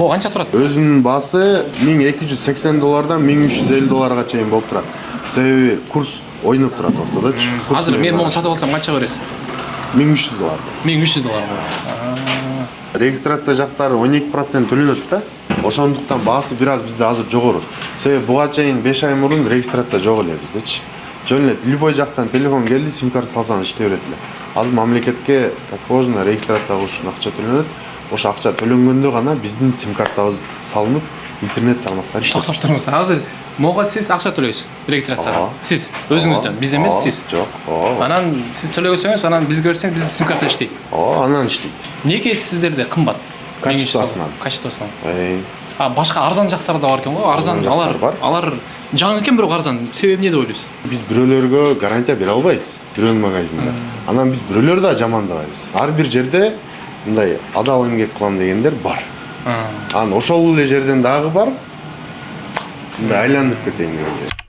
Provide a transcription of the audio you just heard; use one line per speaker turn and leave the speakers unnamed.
Бул канча турат?
Өзүнүн баасы $1280 $1350 чейин болуп турат. Себеби курс ойноп турат ортодочу.
Азыр мен муну сатып алсам канча бересиз?
$1300.
$1300.
Регистрация жактары 12% төлөнөт да. Ошондуктан баасы бир аз бизде азыр жогору. Себеби буга чейин 5 ай мурун регистрация жок эле биздечи. Жөн эле любой жактан телефон келди, сим карта салсаң иштей берет эле. Азыр мамлекетке так положено регистрация кылыш үчүн акча төлөнөт. Ошо акча төлөнгөндө гана биздин сим картабыз салынып, интернет тармактары иштейт.
Токтоштуруңуз. Азыр мога сиз акча төлөйсүз регистрацияга. Сиз өзүңүздөн, биз эмес, сиз.
Жок.
Анан сиз төлөгөсөңүз, анан бизге берсеңиз биздин сим карта иштейт.
Анан иштейт.
Неге сиздерде кымбат?
Качествосунан.
Башка арзан жактары да бар экен го. Арзан алар жаңы экен, бирок арзан. Себеби эмне деп ойлойсуз?
Биз бирөөлөргө гарантия бере албайбыз. Бирөөнүн магазининде. Анан биз бирөөлөрдү да жамандабайбыз. Ар бир жерде мындай адал эмгек кылам дегендер бар. Анан ошол эле жерден дагы бар. Мындай айланып кетейин дегендер.